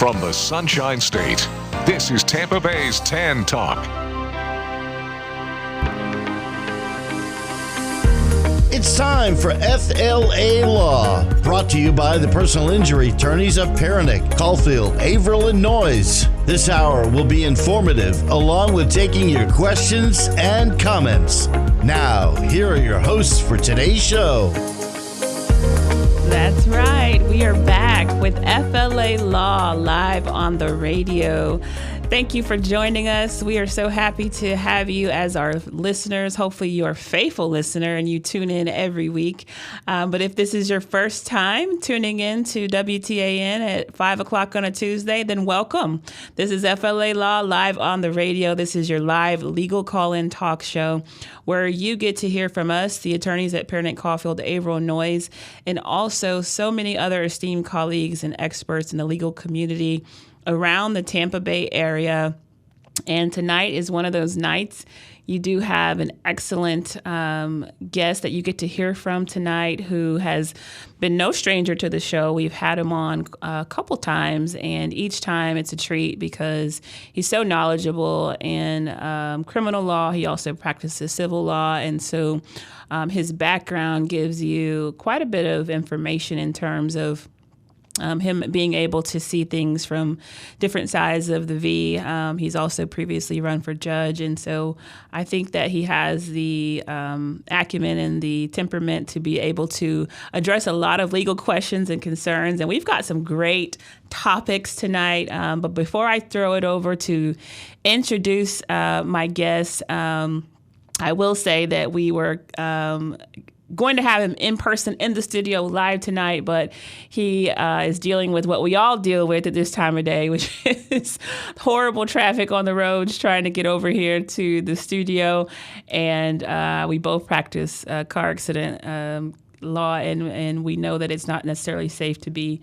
From the Sunshine State, this is Tampa Bay's Tan Talk. It's time for FLALAW, brought to you by the personal injury attorneys of Perenich, Caulfield, Avril Noyes. This hour will be informative, along with taking your questions and comments. Now, here are your hosts for today's show. That's right. We are back with FLALAW live on the radio. Thank you for joining us. We are so happy to have you as our listeners. Hopefully you're a faithful listener and you tune in every week. But if this is your first time tuning in to WTAN at 5 o'clock on a Tuesday, then welcome. This is FLALAW live on the radio. This is your live legal call-in talk show where you get to hear from us, the attorneys at Perenich, Caulfield, Avril Noyes, and also so many other esteemed colleagues and experts in the legal community around the Tampa Bay area. And tonight is one of those nights. You do have an excellent guest that you get to hear from tonight who has been no stranger to the show. We've had him on a couple times, and each time it's a treat because he's so knowledgeable in criminal law. He also practices civil law, and so his background gives you quite a bit of information in terms of him being able to see things from different sides of the V. He's also previously run for judge, and so I think that he has the acumen and the temperament to be able to address a lot of legal questions and concerns, and we've got some great topics tonight. But before I throw it over to introduce my guest, I will say that we were going to have him in person in the studio live tonight, but he is dealing with what we all deal with at this time of day, which is horrible traffic on the roads trying to get over here to the studio. And we both practice car accident law, and we know that it's not necessarily safe to be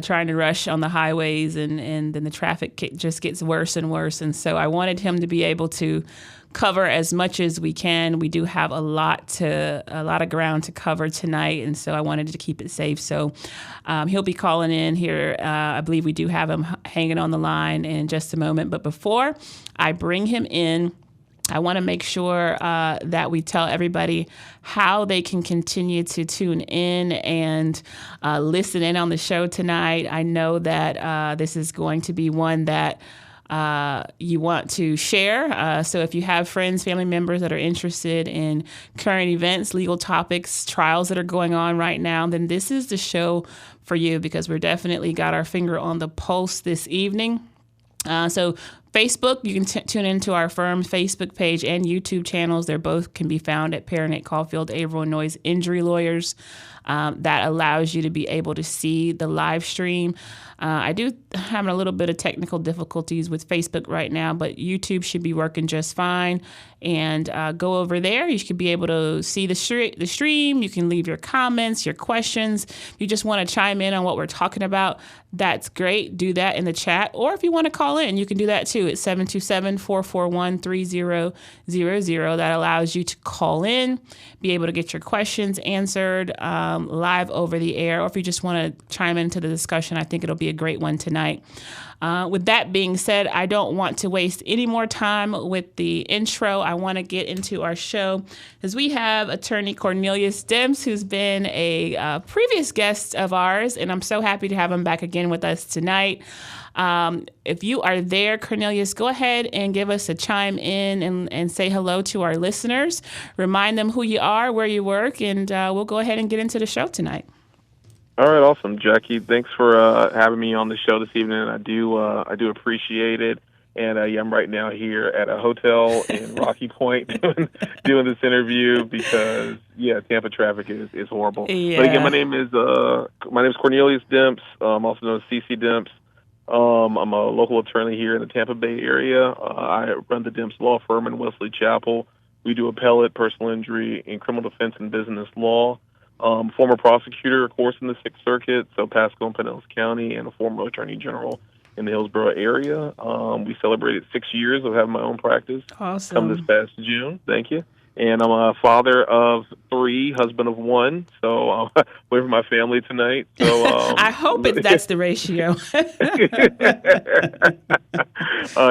trying to rush on the highways, and then the traffic just gets worse and worse. And so I wanted him to be able to cover as much as we can. We do have a lot of ground to cover tonight, and so I wanted to keep it safe. So he'll be calling in here. I believe we do have him hanging on the line in just a moment. But before I bring him in, I want to make sure that we tell everybody how they can continue to tune in and listen in on the show tonight. I know that this is going to be one that you want to share. So if you have friends, family members that are interested in current events, legal topics, trials that are going on right now, then this is the show for you, because we're definitely got our finger on the pulse this evening. So Facebook, you can tune into our firm's Facebook page and YouTube channels. They both can be found at Perenich, Caulfield, Avril Noyes Injury Lawyers. That allows you to be able to see the live stream. I do having a little bit of technical difficulties with Facebook right now, but YouTube should be working just fine. And go over there. You should be able to see the stream. You can leave your comments, your questions. If you just want to chime in on what we're talking about, that's great. Do that in the chat. Or if you want to call in, you can do that too. It's 727-441-3000. That allows you to call in, be able to get your questions answered live over the air. Or if you just want to chime into the discussion, I think it'll be a great one tonight. With that being said, I don't want to waste any more time with the intro. I want to get into our show, as we have attorney Cornelius Demps, who's been a previous guest of ours, and I'm so happy to have him back again with us tonight. If you are there, Cornelius, go ahead and give us a chime in and say hello to our listeners. Remind them who you are, where you work, and we'll go ahead and get into the show tonight. All right, awesome, Jackie. Thanks for having me on the show this evening. I do appreciate it. And I'm right now here at a hotel in Rocky Point doing this interview because Tampa traffic is horrible. Yeah. But again, my name is Cornelius Demps. I'm also known as CC Demps. I'm a local attorney here in the Tampa Bay area. I run the Demps Law Firm in Wesley Chapel. We do appellate, personal injury, and criminal defense and business law. Former prosecutor, of course, in the Sixth Circuit, so Pasco and Pinellas County, and a former attorney general in the Hillsborough area. We celebrated 6 years of having my own practice. Awesome. Come this past June. Thank you. And I'm a father of 3, husband of 1. So I'm away from my family tonight. So I hope that's the ratio.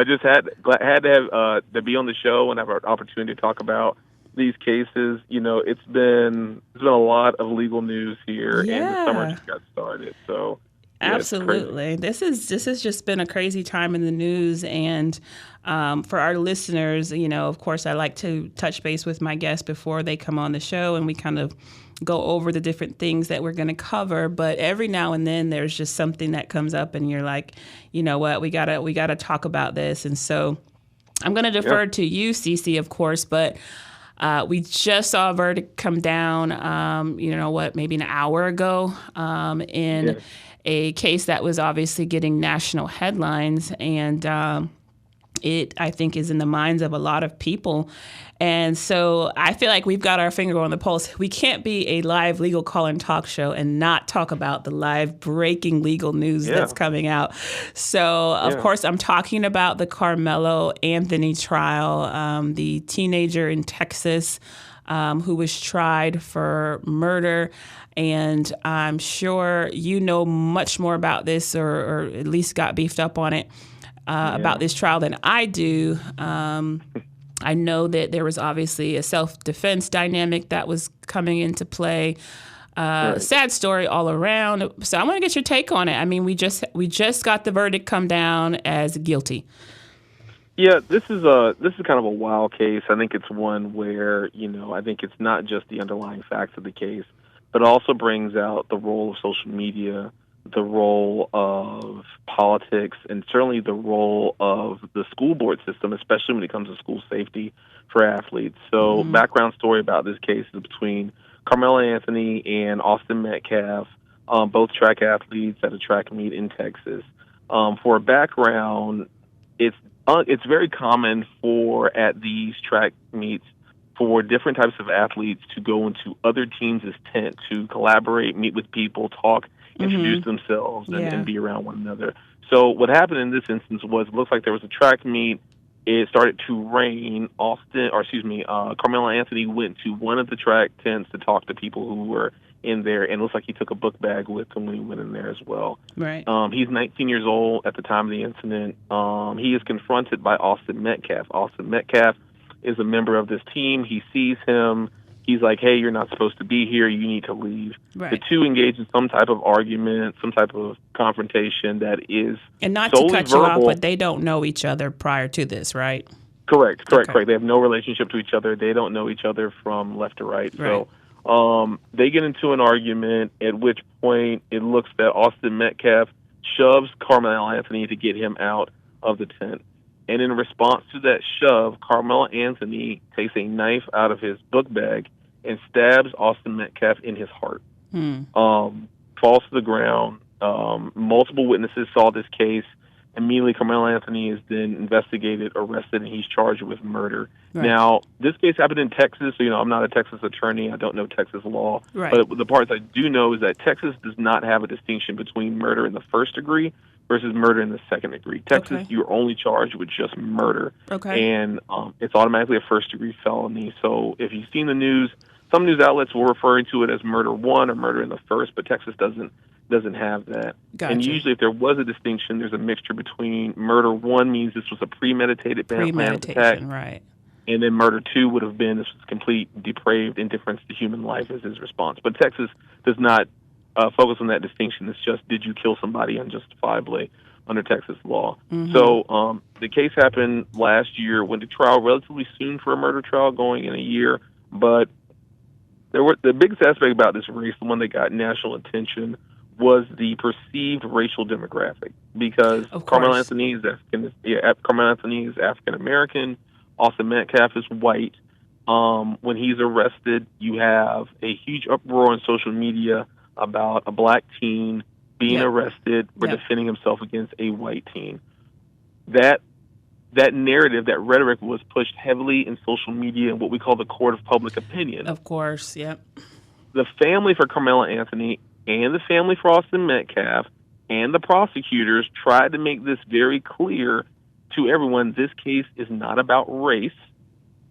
just had to have to be on the show and have an opportunity to talk about these cases. It's been a lot of legal news here, and the summer just got started. So yeah, absolutely, this has just been a crazy time in the news, and for our listeners, of course, I like to touch base with my guests before they come on the show, and we kind of go over the different things that we're going to cover. But every now and then, there's just something that comes up, and you're like, you know what, we gotta talk about this. And so I'm going to defer to you, Cece, of course, but we just saw a verdict come down, maybe an hour ago in a case that was obviously getting national headlines, and it, I think, is in the minds of a lot of people. And so I feel like we've got our finger on the pulse. We can't be a live legal call-in talk show and not talk about the live breaking legal news that's coming out. So, of course, I'm talking about the Karmelo Anthony trial, the teenager in Texas who was tried for murder. And I'm sure you know much more about this, or at least got beefed up on it, about this trial than I do. I know that there was obviously a self-defense dynamic that was coming into play. Sad story all around. So I want to get your take on it. I mean, we just got the verdict come down as guilty. Yeah, this is kind of a wild case. I think it's one where, I think it's not just the underlying facts of the case, but also brings out the role of social media, the role of politics, and certainly the role of the school board system, especially when it comes to school safety for athletes. So background story about this case is between Carmelo Anthony and Austin Metcalf, both track athletes at a track meet in Texas. For background, it's very common at these track meets for different types of athletes to go into other teams' tent to collaborate, meet with people, talk, introduce themselves, and be around one another. So what happened in this instance was, it looks like there was a track meet. It started to rain. Carmelo Anthony went to one of the track tents to talk to people who were in there, and it looks like he took a book bag with him when he went in there as well. Right. He's 19 years old at the time of the incident. He is confronted by Austin Metcalf. Austin Metcalf is a member of this team. He sees him. He's like, hey, you're not supposed to be here. You need to leave. Right. The two engage in some type of argument, some type of confrontation that is and not to cut you off, but they don't know each other prior to this, right? Correct. They have no relationship to each other. They don't know each other from left to right. So they get into an argument, at which point it looks that Austin Metcalf shoves Carmelo Anthony to get him out of the tent. And in response to that shove, Carmelo Anthony takes a knife out of his book bag and stabs Austin Metcalf in his heart. Falls to the ground. Multiple witnesses saw this case. Immediately, Carmelo Anthony is then investigated, arrested, and he's charged with murder. Right. Now, this case happened in Texas, so I'm not a Texas attorney. I don't know Texas law. Right. But the parts I do know is that Texas does not have a distinction between murder in the first degree versus murder in the second degree. Texas, you're only charged with just murder. And it's automatically a first-degree felony. So if you've seen the news, some news outlets will refer to it as murder one or murder in the first, but Texas doesn't have that. Gotcha. And usually if there was a distinction, there's a mixture between murder one means this was a premeditated planned attack. Right. And then murder two would have been this was complete depraved indifference to human life as his response. But Texas does not focus on that distinction. It's just, did you kill somebody unjustifiably under Texas law? So the case happened last year, went to trial relatively soon for a murder trial, going in a year. But the biggest aspect about this race, the one that got national attention, was the perceived racial demographic, because Carmelo Anthony is African American, Austin Metcalf is white. When he's arrested, you have a huge uproar on social media about a black teen being arrested for defending himself against a white teen. That narrative, that rhetoric, was pushed heavily in social media in what we call the court of public opinion. Of course, yep. The family for Carmelo Anthony and the family for Austin Metcalf and the prosecutors tried to make this very clear to everyone. This case is not about race.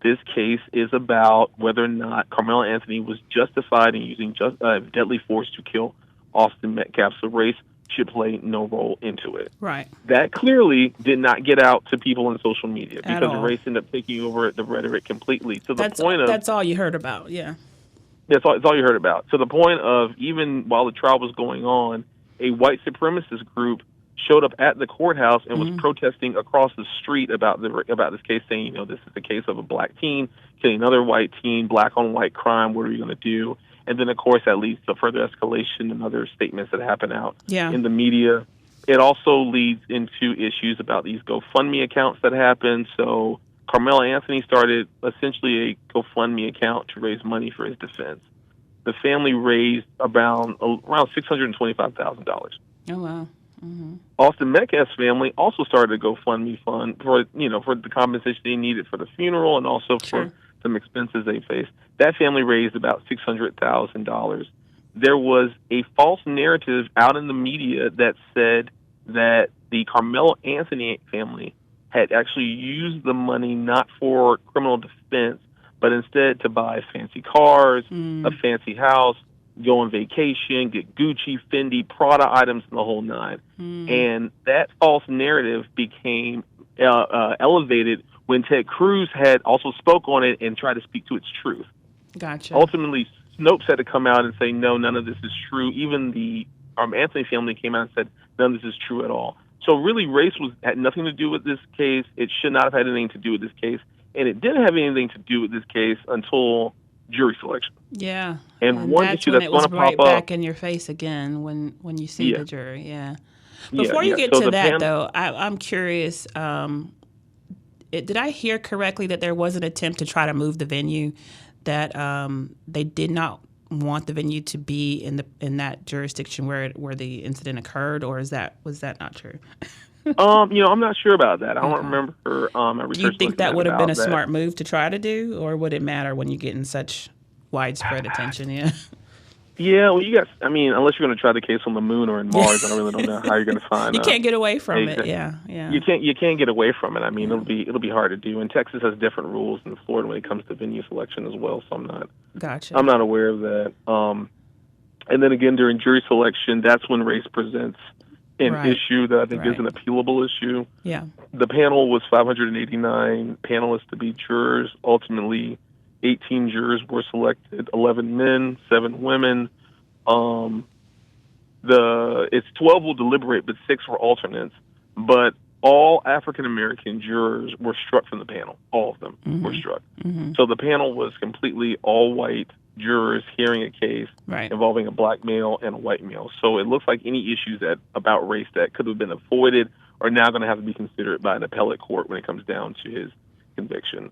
this case is about whether or not Karmelo Anthony was justified in using deadly force to kill Austin Metcalf. So race should play no role into it. Right. That clearly did not get out to people on social media At because all. race ended up taking over the rhetoric completely. To the point of that's all you heard about. Yeah. That's all you heard about. To the point of, even while the trial was going on, a white supremacist group showed up at the courthouse and was protesting across the street about this case, saying, this is the case of a black teen killing another white teen, black on white crime. What are you going to do? And then, of course, that leads to further escalation and other statements that happen out in the media. It also leads into issues about these GoFundMe accounts that happen. So Karmelo Anthony started essentially a GoFundMe account to raise money for his defense. The family raised around $625,000. Oh, wow. Mm-hmm. Austin Metcalf's family also started a GoFundMe fund for the compensation they needed for the funeral and also for some expenses they faced. That family raised about $600,000. There was a false narrative out in the media that said that the Karmelo Anthony family had actually used the money not for criminal defense, but instead to buy fancy cars, a fancy house, go on vacation, get Gucci, Fendi, Prada items, and the whole nine. And that false narrative became elevated when Ted Cruz had also spoke on it and tried to speak to its truth. Gotcha. Ultimately, Snopes had to come out and say, no, none of this is true. Even the Anthony family came out and said, none of this is true at all. So really, race had nothing to do with this case. It should not have had anything to do with this case. And it didn't have anything to do with this case until jury selection. Yeah. And one issue that's going to pop right up back in your face again when you see the jury. Yeah. Before you get to that, though, I'm curious. Did I hear correctly that there was an attempt to try to move the venue, that they did not want the venue to be in that jurisdiction where the incident occurred, or was that not true? I'm not sure about that. I don't remember. Do you think that would have been a smart move to try to do, or would it matter when you get in such widespread attention? Yeah. Yeah, well, unless you're going to try the case on the moon or in Mars, I really don't know how you're going to find. You can't get away from it. Yeah. You can't get away from it. I mean, it'll be hard to do. And Texas has different rules than Florida when it comes to venue selection as well. So I'm not aware of that. And then again, during jury selection, that's when race presents an issue that I think is an appealable issue. Yeah. The panel was 589 panelists to be jurors. Ultimately, 18 jurors were selected, 11 men, 7 women. It's 12 will deliberate, but 6 were alternates. But all African-American jurors were struck from the panel. All of them were struck. Mm-hmm. So the panel was completely all-white jurors hearing a case involving a black male and a white male. So it looks like any issues about race that could have been avoided are now going to have to be considered by an appellate court when it comes down to his conviction.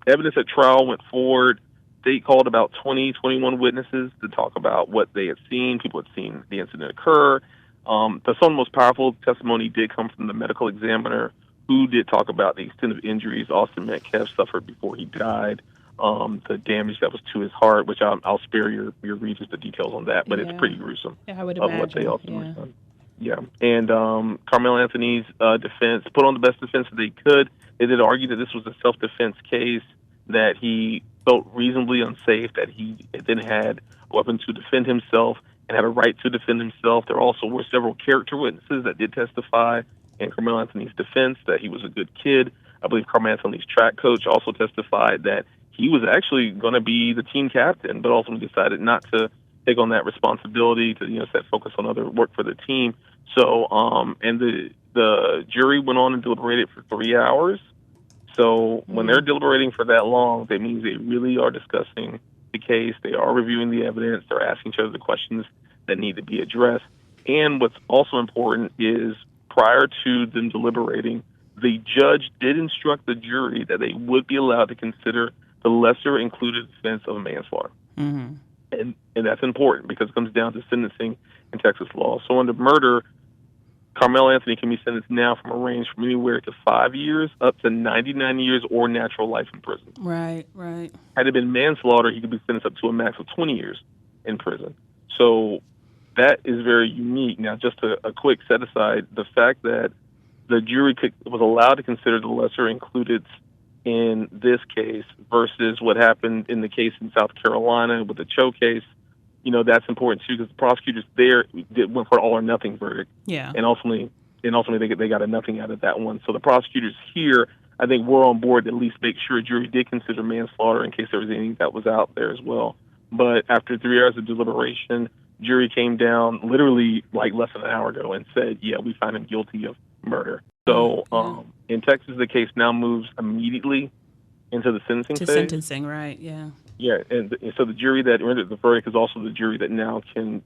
Evidence at trial went forward. They called about 21 witnesses to talk about what they had seen. People had seen the incident occur. Some of the most powerful testimony did come from the medical examiner, who did talk about the extent of injuries Austin Metcalf suffered before he died, the damage that was to his heart, which I'll spare your readers the details on that, but it's pretty gruesome. Yeah, I would imagine. What they ultimately done. Yeah, and Karmelo Anthony's defense put on the best defense that they could. They did argue that this was a self-defense case, that he felt reasonably unsafe, that he then had a weapon to defend himself and had a right to defend himself. There also were several character witnesses that did testify in Karmelo Anthony's defense, that he was a good kid. I believe Karmelo Anthony's track coach also testified that he was actually going to be the team captain, but ultimately decided not to take on that responsibility, to set focus on other work for the team. So, and the jury went on and deliberated for 3 hours. So when they're deliberating for that long, that means they really are discussing the case. They are reviewing the evidence. They're asking each other the questions that need to be addressed. And what's also important is, prior to them deliberating, the judge did instruct the jury that they would be allowed to consider the lesser included offense of manslaughter. Mm-hmm. And that's important because it comes down to sentencing in Texas law. So under murder, Karmelo Anthony can be sentenced now from a range from anywhere to 5 years up to 99 years or natural life in prison. Right. Had it been manslaughter, he could be sentenced up to a max of 20 years in prison. So that is very unique. Now, just a quick set aside, the fact that the jury was allowed to consider the lesser included in this case versus what happened in the case in South Carolina with the Cho case, that's important too, because the prosecutors there went for an all or nothing verdict. Yeah. And ultimately they got a nothing out of that one. So the prosecutors here, I think, were on board to at least make sure a jury did consider manslaughter in case there was anything that was out there as well. But after 3 hours of deliberation, jury came down literally like less than an hour ago and said, yeah, we find him guilty of murder. So in Texas, the case now moves immediately into the sentencing phase. Sentencing, right, yeah. Yeah, and so the jury that rendered the verdict is also the jury that now can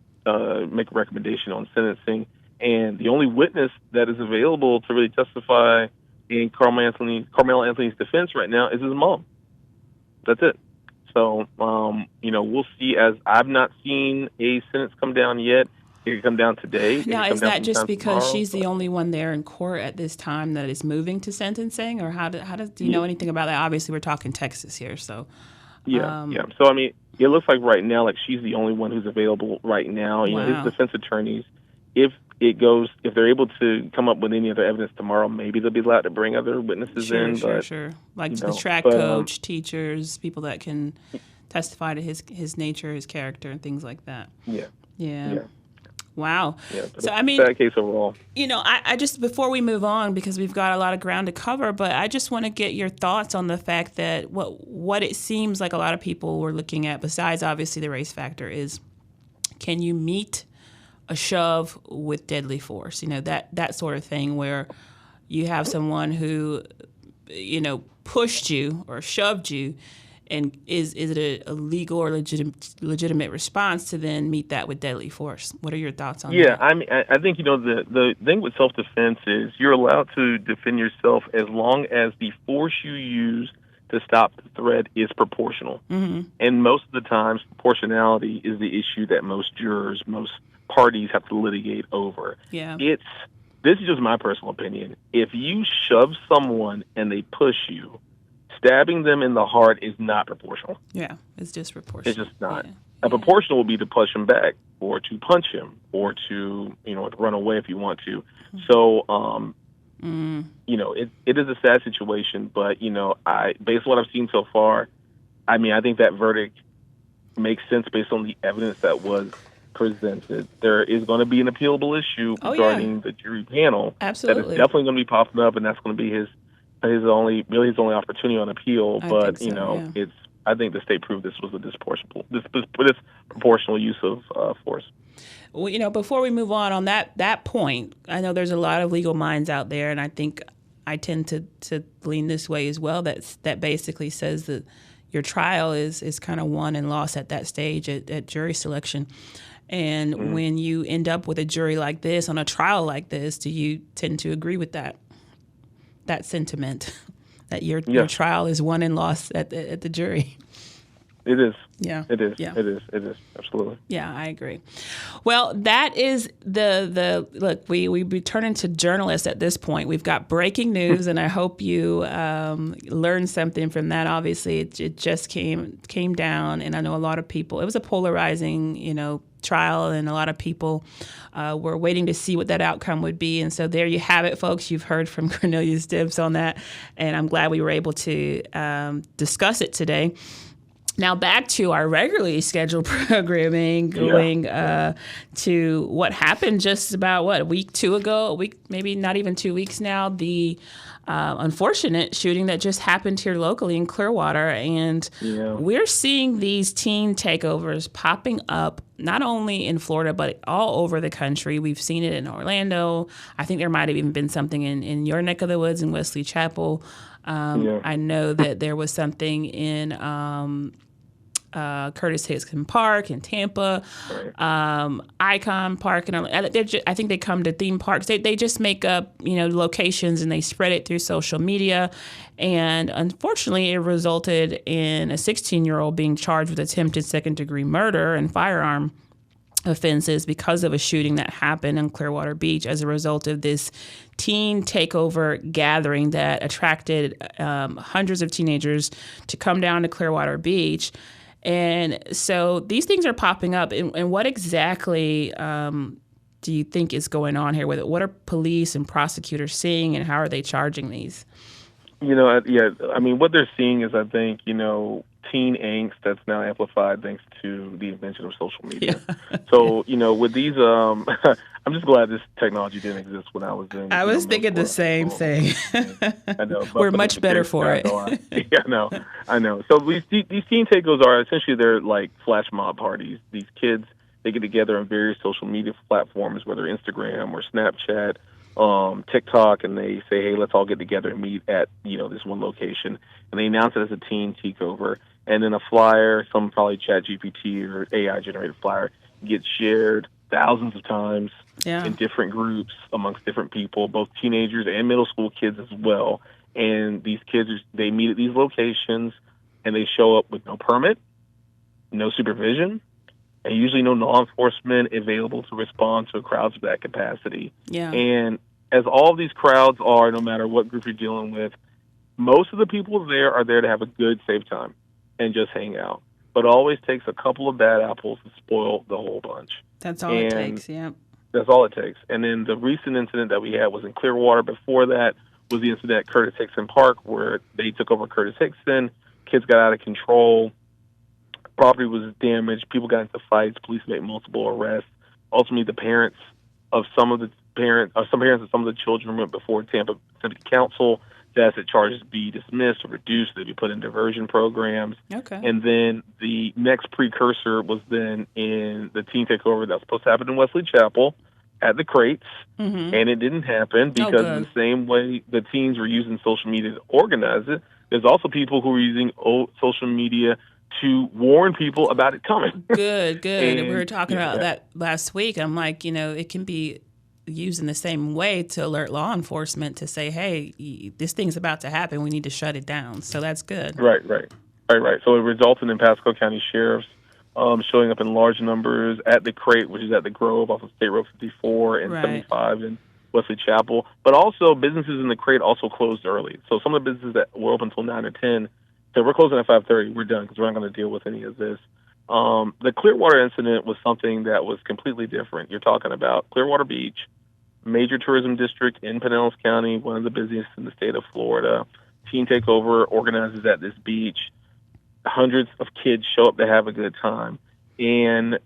make a recommendation on sentencing. And the only witness that is available to really testify in Carmelo Anthony's defense right now is his mom. That's it. So, we'll see. As I've not seen a sentence come down yet. It could come down today. Now, is that just because she's the only one there in court at this time that is moving to sentencing, or do you know anything about that? Obviously, we're talking Texas here, so. Yeah. So, it looks like right now, like she's the only one who's available right now. His defense attorneys, if they're able to come up with any other evidence tomorrow, maybe they'll be allowed to bring other witnesses in. Sure. Like the track coach, teachers, people that can testify to his nature, his character, and things like that. Yeah. Wow. Yeah, so bad case overall. I just, before we move on, because we've got a lot of ground to cover, but I just want to get your thoughts on the fact that what it seems like a lot of people were looking at, besides obviously the race factor, is can you meet a shove with deadly force? That sort of thing where you have someone who, pushed you or shoved you. And is it a legal or legitimate response to then meet that with deadly force? What are your thoughts on that? Yeah, I think, the thing with self-defense is you're allowed to defend yourself as long as the force you use to stop the threat is proportional. Mm-hmm. And most of the times, proportionality is the issue that most parties have to litigate over. Yeah. This is just my personal opinion. If you shove someone and they push you, stabbing them in the heart is not proportional. Yeah, it's disproportionate. It's just not. A proportional would be to push him back or to punch him or to, to run away if you want to. So, it is a sad situation, but, based on what I've seen so far, I think that verdict makes sense based on the evidence that was presented. There is going to be an appealable issue regarding the jury panel. Absolutely. That is definitely going to be popping up, and that's going to be his only opportunity on appeal. But I think the state proved this was a disproportional use of force. Well, before we move on that point, I know there's a lot of legal minds out there, and I think I tend to lean this way as well. That basically says that your trial is kind of won and lost at that stage at jury selection. And when you end up with a jury like this on a trial like this, do you tend to agree with that sentiment that your trial is won and lost at the jury? It is. Yeah. It is. Yeah. It is. Absolutely. Yeah, I agree. Well, that is the look, we turn into journalists at this point. We've got breaking news, and I hope you learned something from that. Obviously, it just came down, and I know a lot of people, it was a polarizing, trial, and a lot of people were waiting to see what that outcome would be. And so there you have it, folks. You've heard from Cornelius Demps on that, and I'm glad we were able to discuss it today. Now back to our regularly scheduled programming, going to what happened just about, a week, 2 ago, maybe not even 2 weeks now, the unfortunate shooting that just happened here locally in Clearwater. And we're seeing these teen takeovers popping up not only in Florida, but all over the country. We've seen it in Orlando. I think there might have even been something in your neck of the woods in Wesley Chapel. I know that there was something in Curtis Hickson Park in Tampa, Icon Park, and I think they come to theme parks. They just make up locations and they spread it through social media, and unfortunately, it resulted in a 16-year-old being charged with attempted second-degree murder and firearm offenses because of a shooting that happened on Clearwater Beach as a result of this teen takeover gathering that attracted hundreds of teenagers to come down to Clearwater Beach. And so these things are popping up. And what exactly do you think is going on here with it? What are police and prosecutors seeing, and how are they charging these? Yeah, I mean, what they're seeing is, I think, teen angst that's now amplified thanks to the invention of social media. Yeah. So, with these, I'm just glad this technology didn't exist when I was in. I was middle thinking the school or high same school. thing. I know. We're But much the better gray for skies it. a lot. Yeah, I know. So these teen takeovers are essentially, they're like flash mob parties. These kids, they get together on various social media platforms, whether Instagram or Snapchat, TikTok, and they say, hey, let's all get together and meet at, this one location. And they announce it as a teen takeover. And then a flyer, some probably ChatGPT or AI-generated flyer, gets shared thousands of times in different groups amongst different people, both teenagers and middle school kids as well. And these kids, they meet at these locations, and they show up with no permit, no supervision, and usually no law enforcement available to respond to crowds of that capacity. Yeah. And as all of these crowds are, no matter what group you're dealing with, most of the people there are there to have a good, safe time and just hang out. But it always takes a couple of bad apples to spoil the whole bunch. That's all it takes, yeah. That's all it takes. And then the recent incident that we had was in Clearwater. Before that was the incident at Curtis Hickson Park, where they took over Curtis Hickson. Kids got out of control. Property was damaged. People got into fights. Police made multiple arrests. Ultimately, the parents of some parents of some of the children went before Tampa City Council to ask that charges be dismissed or reduced. They be put in diversion programs. Okay. And then the next precursor was then in the teen takeover that was supposed to happen in Wesley Chapel at the crates, and it didn't happen because in the same way the teens were using social media to organize it, there's also people who are using social media to warn people about it coming. Good. And we were talking about that last week. I'm like, it can be used in the same way to alert law enforcement to say, hey, this thing's about to happen. We need to shut it down. So that's good. Right. So it resulted in Pasco County sheriffs showing up in large numbers at the crate, which is at the Grove off of State Road 54 and 75 in Wesley Chapel. But also businesses in the crate also closed early. So some of the businesses that were open until 9 or 10 said, we're closing at 5:30. We're done because we're not going to deal with any of this. The Clearwater incident was something that was completely different. You're talking about Clearwater Beach, major tourism district in Pinellas County, one of the busiest in the state of Florida. Teen Takeover organizes at this beach. Hundreds of kids show up to have a good time. And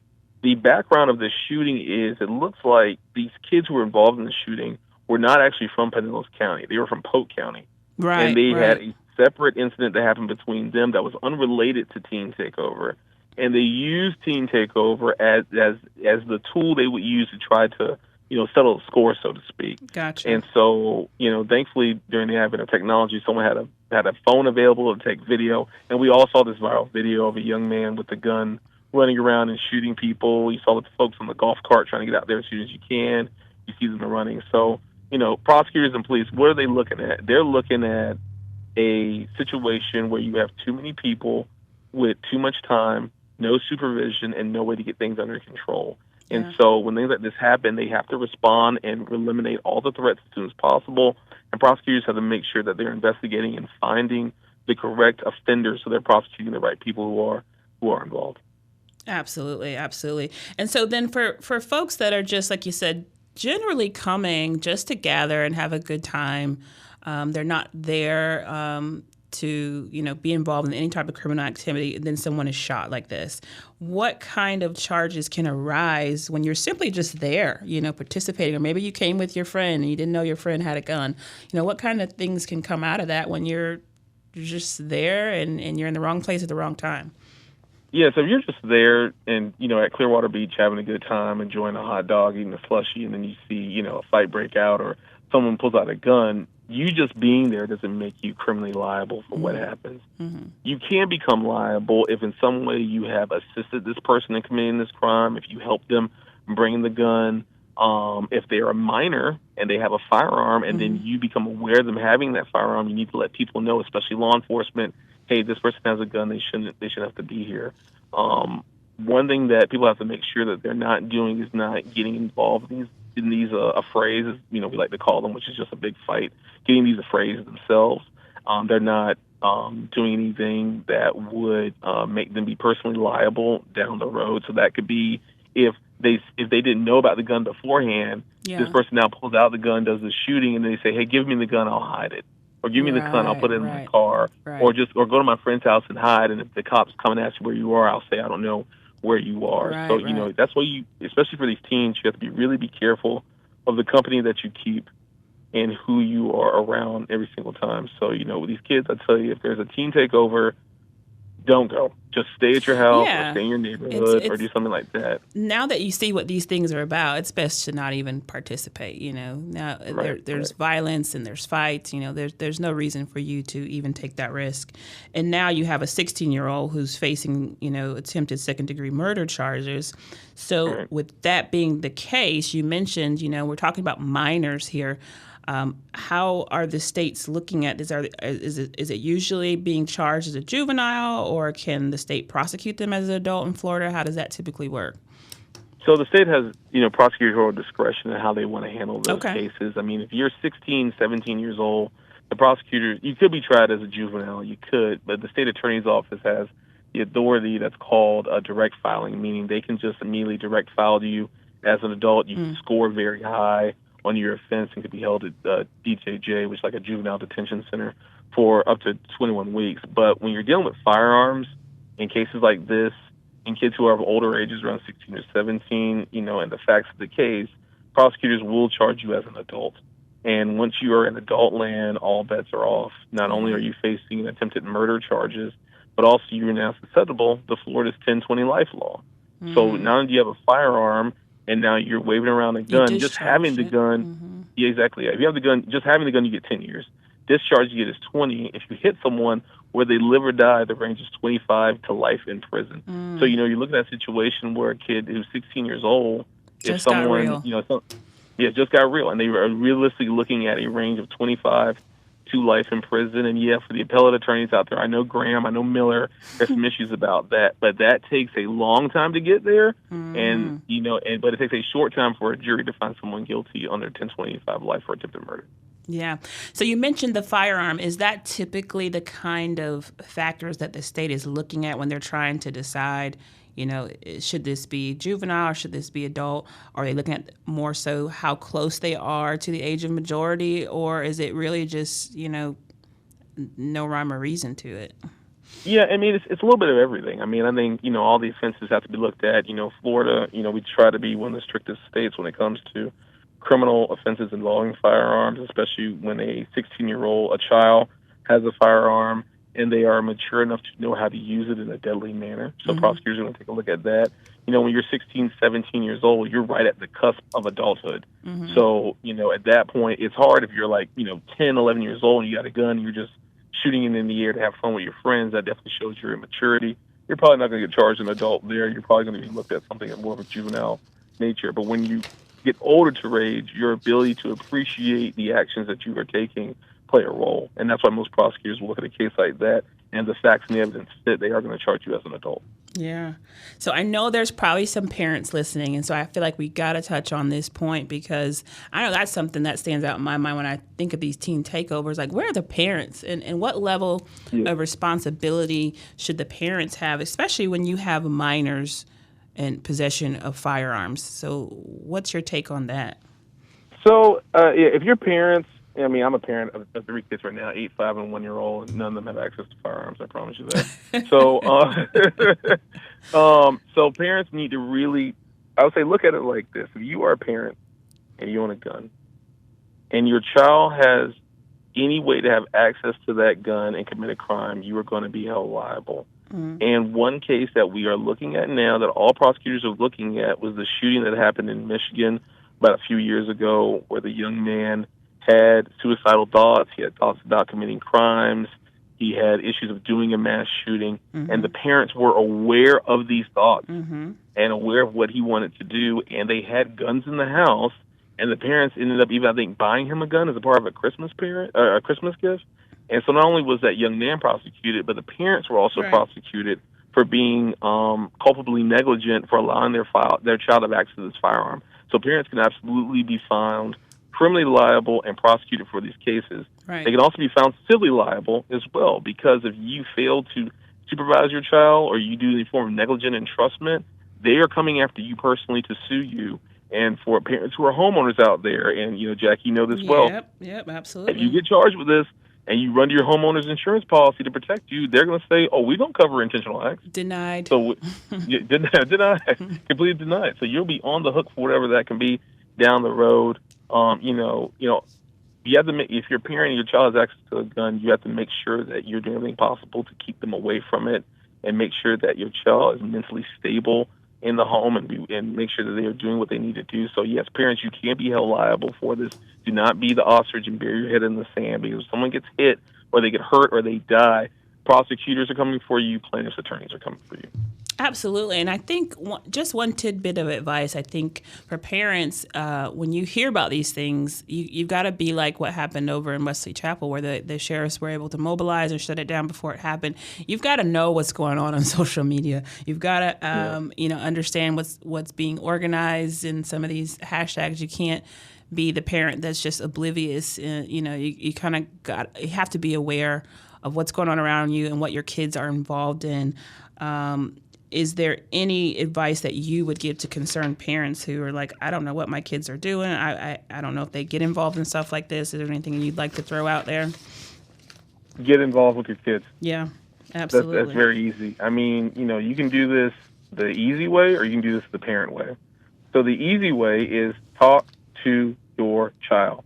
the background of the shooting is it looks like these kids who were involved in the shooting were not actually from Pinellas County. They were from Polk County. Right. And they had a separate incident that happened between them that was unrelated to Teen Takeover. And they used Teen Takeover as the tool they would use to try to settle the score, so to speak. Gotcha. And so, thankfully, during the advent of technology, someone had a phone available to take video, and we all saw this viral video of a young man with a gun running around and shooting people. You saw the folks on the golf cart trying to get out there as soon as you can. You see them running. So, prosecutors and police, what are they looking at? They're looking at a situation where you have too many people with too much time, no supervision, and no way to get things under control. And so when things like this happen, they have to respond and eliminate all the threats as soon as possible. And prosecutors have to make sure that they're investigating and finding the correct offenders so they're prosecuting the right people who are involved. Absolutely. And so then for folks that are just, like you said, generally coming just to gather and have a good time, they're not there to be involved in any type of criminal activity, and then someone is shot like this. What kind of charges can arise when you're simply just there, participating? Or maybe you came with your friend and you didn't know your friend had a gun. What kind of things can come out of that when you're just there and you're in the wrong place at the wrong time? Yeah, so if you're just there and, at Clearwater Beach having a good time, enjoying a hot dog, eating a slushie, and then you see, a fight break out or someone pulls out a gun, you just being there doesn't make you criminally liable for what happens. You can become liable if in some way you have assisted this person in committing this crime, if you help them bring the gun, if they're a minor and they have a firearm and then you become aware of them having that firearm, you need to let people know, especially law enforcement, hey, this person has a gun, they shouldn't have to be here. One thing that people have to make sure that they're not doing is not getting involved in these affrays, we like to call them, which is just a big fight, getting these affrays themselves. They're not doing anything that would make them be personally liable down the road. So that could be if they didn't know about the gun beforehand, this person now pulls out the gun, does the shooting, and they say, hey, give me the gun, I'll hide it. or give me the gun, I'll put it in my Right, car, right. or go to my friend's house and hide. And if the cops come and ask you where you are, I'll say I don't know where you are. Right, So right. that's why especially for these teens, you have to really be careful of the company that you keep and who you are around every single time. So with these kids, I tell you, if there's a teen takeover, don't go. Just stay at your house or Yeah. stay in your It's neighborhood or do something like that. now that you see what these things are about, it's best to not even participate. Now there's violence and there's fights. There's no reason for you to even take that risk. And now you have a 16-year-old who's facing attempted second-degree murder charges. So with that being the case, you mentioned we're talking about minors here. How are the states looking at this? Is it usually being charged as a juvenile, or can the state prosecute them as an adult in Florida? How does that typically work? So the state has, prosecutorial discretion in how they want to handle those cases. I mean, if you're 16, 17 years old, the prosecutor, you could be tried as a juvenile, you could, but the state attorney's office has the authority that's called direct filing, meaning they can just immediately direct file you as an adult. You can score very high on your offense and could be held at DJJ, which is like a juvenile detention center, for up to 21 weeks. But when you're dealing with firearms in cases like this, in kids who are of older ages, around 16 or 17, and the facts of the case, prosecutors will charge you as an adult. And once you are in adult land, all bets are off. Not only are you facing attempted murder charges, but also you're now susceptible to Florida's 10/20 life law. So not only do you have a firearm, and now you're waving around a gun. Just having the gun, yeah, exactly. If you have the gun, just having the gun, you get 10 years. Discharge you get is 20. If you hit someone where they live or die, the range is 25 to life in prison. So you're looking at a situation where a kid who's 16 years old, Just got real. Just got real, and they are realistically looking at a range of 25 to life in prison. And for the appellate attorneys out there, I know Graham, I know Miller, there's some issues about that, but that takes a long time to get there, and but it takes a short time for a jury to find someone guilty under 1025 life for attempted murder. Yeah. So you mentioned the firearm. Is that typically the kind of factors that the state is looking at when they're trying to decide, should this be juvenile or should this be adult? Are they looking at more so how close they are to the age of majority, or is it really just, no rhyme or reason to it? Yeah, I mean, it's a little bit of everything. I mean, I think, all the offenses have to be looked at. Florida, we try to be one of the strictest states when it comes to criminal offenses involving firearms, especially when a 16-year-old, a child, has a firearm and they are mature enough to know how to use it in a deadly manner. So prosecutors are going to take a look at that. When you're 16, 17 years old, you're right at the cusp of adulthood. So, at that point, it's hard if you're like, 10, 11 years old and you got a gun and you're just shooting it in the air to have fun with your friends. That definitely shows your immaturity. You're probably not going to get charged as an adult there. You're probably going to be looked at something of more of a juvenile nature. But when you get older to age, your ability to appreciate the actions that you are taking play a role. And that's why most prosecutors will look at a case like that and the facts and the evidence that they are going to charge you as an adult. Yeah. So I know there's probably some parents listening, and so I feel like we got to touch on this point because I know that's something that stands out in my mind when I think of these teen takeovers. Like, where are the parents, and what level of responsibility should the parents have, especially when you have minors in possession of firearms? So what's your take on that? So if your parents, I mean, I'm a parent of 3 kids right now, 8, 5, and 1-year-old, and none of them have access to firearms, I promise you that. So parents need to really, I would say, look at it like this. If you are a parent and you own a gun, and your child has any way to have access to that gun and commit a crime, you are going to be held liable. And one case that we are looking at now that all prosecutors are looking at was the shooting that happened in Michigan about a few years ago where the young man had suicidal thoughts. He had thoughts about committing crimes. He had issues of doing a mass shooting. And the parents were aware of these thoughts and aware of what he wanted to do. And they had guns in the house. And the parents ended up even, I think, buying him a gun as a part of a Christmas gift. And so not only was that young man prosecuted, but the parents were also prosecuted for being culpably negligent for allowing their child to have access to this firearm. So parents can absolutely be found criminally liable and prosecuted for these cases. They can also be found civilly liable as well, because if you fail to supervise your child or you do any form of negligent entrustment, they are coming after you personally to sue you. And for parents who are homeowners out there, and Jack, you know this well. Yep, absolutely. If you get charged with this, and you run to your homeowner's insurance policy to protect you, they're going to say, "Oh, we don't cover intentional acts." Denied. So denied, completely denied. So you'll be on the hook for whatever that can be down the road. You have to make, if you're a parent and your child has access to a gun, you have to make sure that you're doing everything possible to keep them away from it, and make sure that your child is mentally stable in the home, and make sure that they are doing what they need to do. So yes, parents, you can't be held liable for this. Do not be the ostrich and bury your head in the sand, because if someone gets hit or they get hurt or they die, prosecutors are coming for you, plaintiffs' attorneys are coming for you. Absolutely. And I think just one tidbit of advice, I think, for parents, when you hear about these things, you've got to be like what happened over in Wesley Chapel, where the sheriffs were able to mobilize and shut it down before it happened. You've got to know what's going on social media. You've got to, understand what's being organized in some of these hashtags. You can't be the parent that's just oblivious. You kind of you have to be aware of what's going on around you and what your kids are involved in. Is there any advice that you would give to concerned parents who are like, I don't know what my kids are doing. I don't know if they get involved in stuff like this. Is there anything you'd like to throw out there? Get involved with your kids. Yeah, absolutely. That's very easy. I mean, you can do this the easy way, or you can do this the parent way. So the easy way is talk to your child.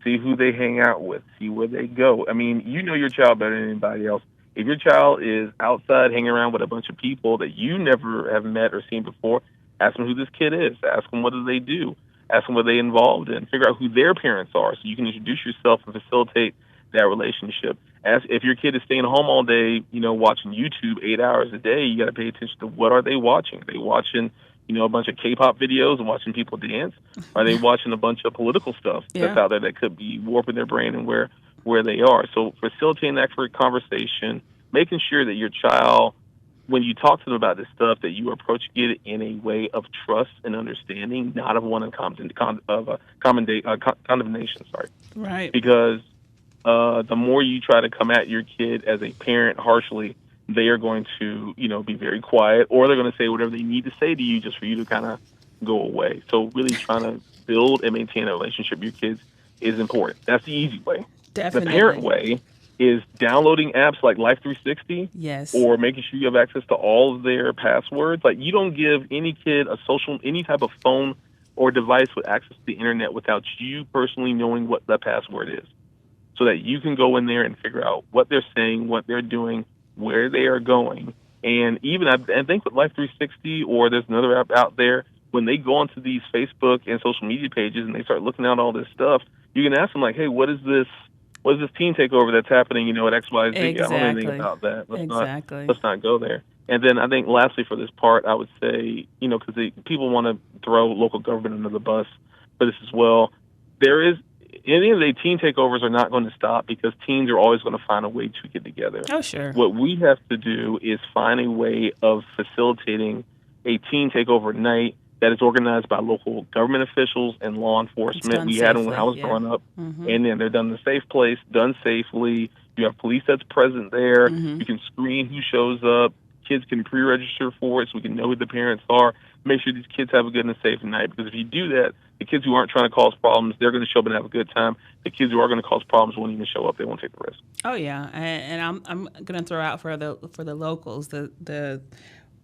See who they hang out with. See where they go. I mean, you know your child better than anybody else. If your child is outside hanging around with a bunch of people that you never have met or seen before, ask them who this kid is. Ask them what do they do. Ask them what they're involved in. Figure out who their parents are so you can introduce yourself and facilitate that relationship. If your kid is staying home all day, watching YouTube 8 hours a day, you got to pay attention to what are they watching. Are they watching, a bunch of K-pop videos and watching people dance? Are they watching a bunch of political stuff that's out there that could be warping their brain and where they are? So facilitating that conversation, making sure that your child, when you talk to them about this stuff, that you approach it in a way of trust and understanding, not of one of condemnation. Sorry. Right. Because the more you try to come at your kid as a parent harshly, they are going to, be very quiet, or they're going to say whatever they need to say to you just for you to kind of go away. So really trying to build and maintain a relationship with your kids is important. That's the easy way. Definitely. The parent way is downloading apps like Life 360, yes, or making sure you have access to all of their passwords. Like, you don't give any kid any type of phone or device with access to the internet without you personally knowing what that password is, so that you can go in there and figure out what they're saying, what they're doing, where they are going. And even I think with Life 360, or there's another app out there, when they go onto these Facebook and social media pages and they start looking at all this stuff, you can ask them, like, hey, what is this teen takeover that's happening, at XYZ? Exactly. I don't know anything about that. Let's not go there. And then I think lastly for this part, I would say, because people want to throw local government under the bus for this as well. There is, at the end of the day, teen takeovers are not going to stop, because teens are always going to find a way to get together. Oh, sure. What we have to do is find a way of facilitating a teen takeover night that is organized by local government officials and law enforcement. We had them when I was growing up. Mm-hmm. And then they're done in a safe place, done safely. You have police that's present there. Mm-hmm. You can screen who shows up. Kids can pre-register for it so we can know who the parents are. Make sure these kids have a good and safe night, because if you do that, the kids who aren't trying to cause problems, they're going to show up and have a good time. The kids who are going to cause problems won't even show up. They won't take the risk. Oh, yeah. And I'm going to throw out for the locals, the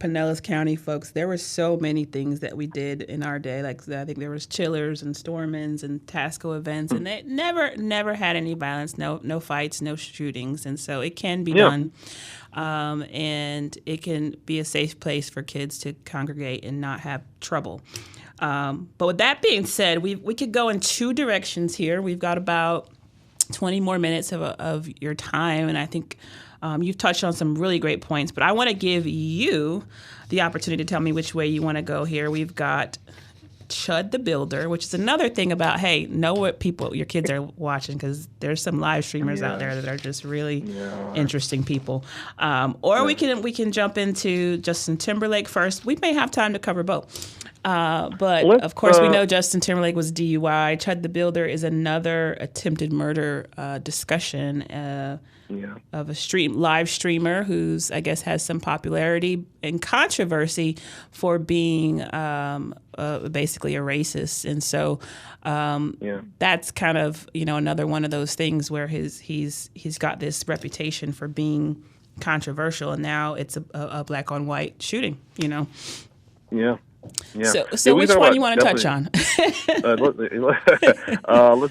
Pinellas County folks, there were so many things that we did in our day. Like, I think there was chillers and stormins and Tasco events, and they never had any violence, no fights, no shootings. And so it can be done. And it can be a safe place for kids to congregate and not have trouble. But with that being said, we could go in two directions here. We've got about 20 more minutes of your time, and I think you've touched on some really great points, but I want to give you the opportunity to tell me which way you want to go here. We've got Chud the Builder, which is another thing about, hey, know what your kids are watching, because there's some live streamers out there that are just really interesting people. Or we can jump into Justin Timberlake first. We may have time to cover both. But of course, we know Justin Timberlake was DUI. Chud the Builder is another attempted murder discussion of a live streamer who's, I guess, has some popularity and controversy for being basically a racist. And so that's kind of, another one of those things where he's got this reputation for being controversial, and now it's a black on white shooting. Yeah. So which one do you want to touch on? Let's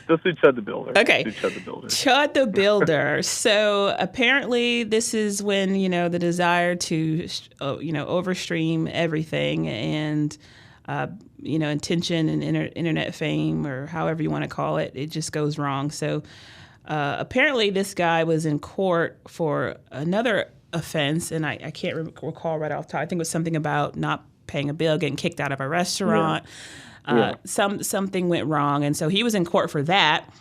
do Chud the Builder. Okay. Chud the Builder. So apparently this is when, the desire to, overstream everything and, intention and internet fame, or however you want to call it, it just goes wrong. So apparently this guy was in court for another offense, and I can't recall right off the top. I think it was something about not paying a bill, getting kicked out of a restaurant. Something went wrong, and so he was in court for that.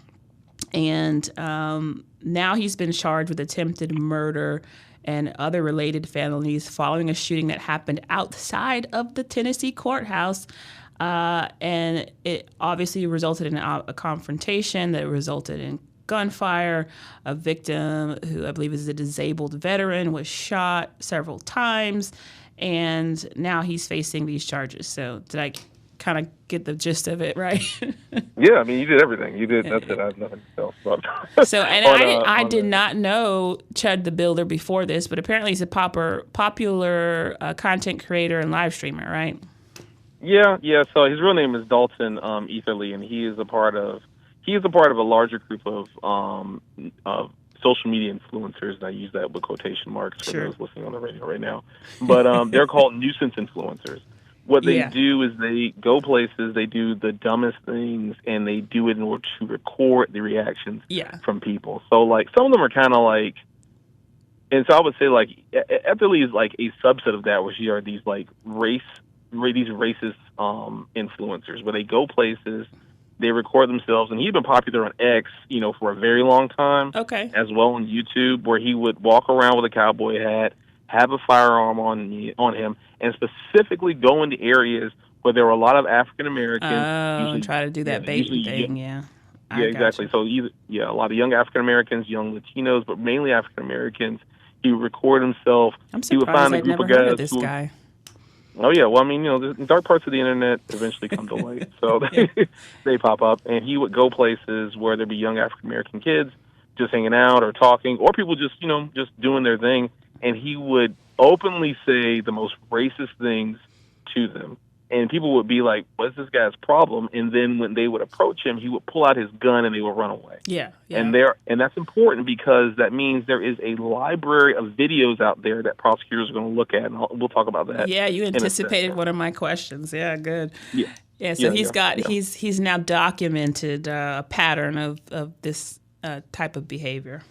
And now he's been charged with attempted murder and other related felonies following a shooting that happened outside of the Tennessee courthouse. And it obviously resulted in a confrontation that resulted in gunfire. A victim, who I believe is a disabled veteran, was shot several times. And now he's facing these charges. So did I kind of get the gist of it right? Yeah, I mean, you did everything. You did. That's it. I have nothing else about. So, and I did not know Chud the Builder before this, but apparently he's a popular content creator and live streamer, right? Yeah. So his real name is Dalton Etherly, and he is a part of a larger group of social media influencers, and I use that with quotation marks for those listening on the radio right now. But they're called nuisance influencers. What they do is they go places, they do the dumbest things, and they do it in order to record the reactions from people. So, like, some of them are kind of like, and so I would say, like, Etherly is like a subset of that, which are these, like, these racist influencers, where they go places, they record themselves, and he's been popular on X, for a very long time. Okay. As well on YouTube, where he would walk around with a cowboy hat, have a firearm on him, and specifically go into areas where there were a lot of African Americans. Oh, try to do that baiting thing, Yeah, exactly. So a lot of young African Americans, young Latinos, but mainly African Americans. He would record himself. I'm surprised he would find a group of guys heard of this guy. Oh, yeah. Well, I mean, the dark parts of the internet eventually come to light. So they pop up. And he would go places where there'd be young African-American kids just hanging out or talking, or people just doing their thing. And he would openly say the most racist things to them. And people would be like, what's this guy's problem? And then when they would approach him, he would pull out his gun and they would run away. Yeah. And that's important, because that means there is a library of videos out there that prosecutors are going to look at, and we'll talk about that. Yeah, you anticipated one of my questions. Yeah, good. Yeah. So he's now documented a pattern of this type of behavior.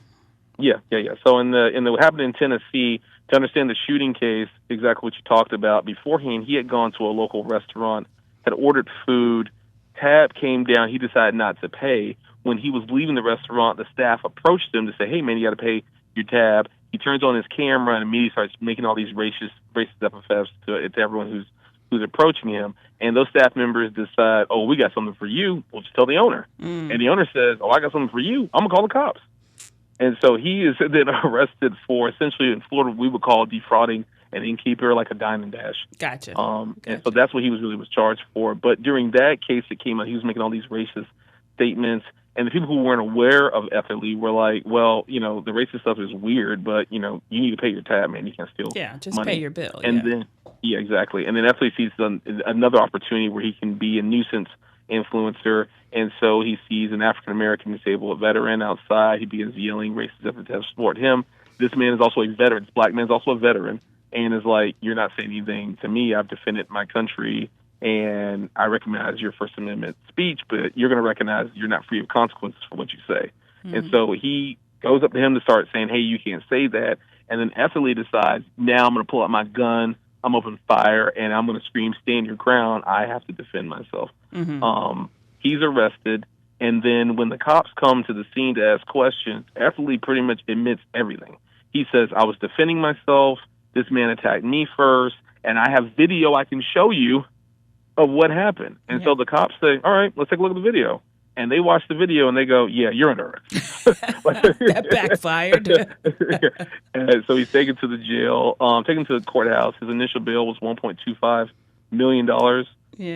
Yeah. So in the what happened in Tennessee, to understand the shooting case, exactly what you talked about beforehand, he had gone to a local restaurant, had ordered food, tab came down, he decided not to pay. When he was leaving the restaurant, the staff approached him to say, hey, man, you got to pay your tab. He turns on his camera and immediately starts making all these racist epithets to everyone who's approaching him. And those staff members decide, oh, we got something for you. We'll just tell the owner. And the owner says, oh, I got something for you. I'm going to call the cops. And so he is then arrested for, essentially in Florida, we would call defrauding an innkeeper, like a dine and dash. Gotcha. And so that's what he was charged for. But during that case that came out, he was making all these racist statements. And the people who weren't aware of Etherly were like, well, the racist stuff is weird, but, you need to pay your tab, man. You can't steal just money. Pay your bill. And then, exactly. And then Etherly sees another opportunity where he can be a nuisance influencer, and so he sees an African-American disabled veteran outside. He begins yelling racist epithets toward him. This man is also a veteran. This black man is also a veteran, and is like, you're not saying anything to me. I've defended my country, and I recognize your First Amendment speech, but you're going to recognize you're not free of consequences for what you say. And so he goes up to him to start saying, hey, you can't say that. And then Etherly decides, now I'm going to pull out my gun, I'm open fire, and I'm going to scream, stand your ground. I have to defend myself. He's arrested, and then when the cops come to the scene to ask questions, Etherly pretty much admits everything. He says, I was defending myself, this man attacked me first, and I have video I can show you of what happened. And so the cops say, all right, let's take a look at the video. And they watch the video and they go, yeah, you're under arrest. That backfired. And so he's taken to the jail, taken to the courthouse. His initial bail was $1.25 million,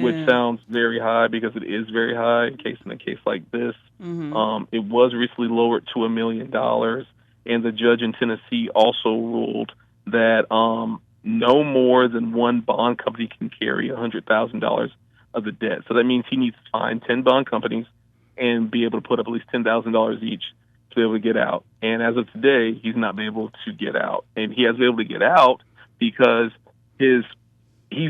which sounds very high because it is very high in a case like this. It was recently lowered to $1 million. And the judge in Tennessee also ruled that no more than one bond company can carry $100,000 of the debt. So that means he needs to find 10 bond companies and be able to put up at least $10,000 each to be able to get out. And as of today, he's not been able to get out. And he has been able to get out because he's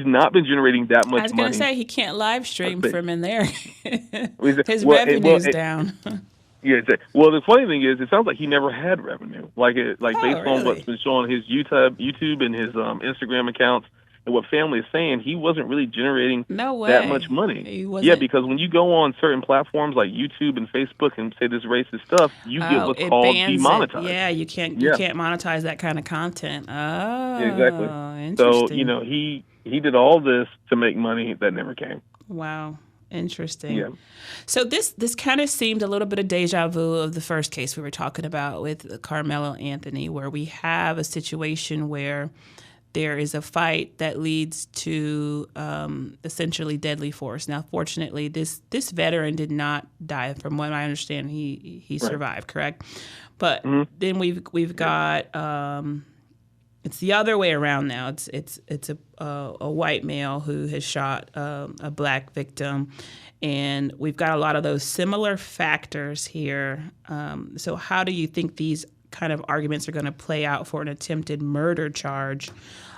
not been generating that much money. I was going to say, he can't live stream from in there. His revenue's down. Yeah. Well, the funny thing is, it sounds like he never had revenue. Based on what's been shown on his YouTube and his Instagram accounts, and what family is saying, he wasn't really generating that much money. Yeah, because when you go on certain platforms like YouTube and Facebook and say this racist stuff, you get what's called demonetized. Yeah, you can't monetize that kind of content. Oh, exactly. Interesting. So he did all this to make money that never came. Wow. Interesting. Yeah. So this kind of seemed a little bit of deja vu of the first case we were talking about with Karmelo Anthony, where we have a situation where there is a fight that leads to essentially deadly force. Now, fortunately, this veteran did not die. From what I understand, he survived. Correct. But then we've got it's the other way around now. It's a white male who has shot a black victim, and we've got a lot of those similar factors here. So how do you think these kind of arguments are going to play out for an attempted murder charge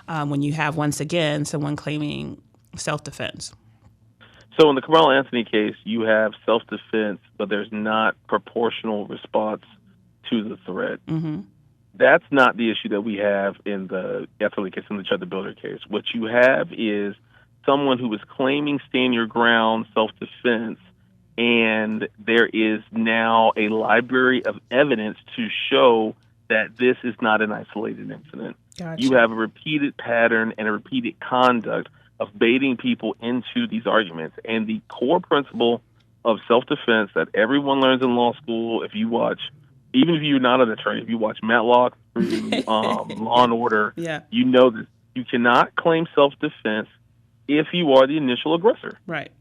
when you have, once again, someone claiming self-defense? So in the Karmelo Anthony case, you have self-defense, but there's not proportional response to the threat. That's not the issue that we have in the FLALAW case, in the Chud the Builder case. What you have is someone who was claiming stand your ground self-defense, and there is now a library of evidence to show that this is not an isolated incident. Gotcha. You have a repeated pattern and a repeated conduct of baiting people into these arguments. And the core principle of self-defense that everyone learns in law school, if you watch, even if you're not an attorney, if you watch Matlock through Law and Order, you know this. You cannot claim self-defense if you are the initial aggressor. Right.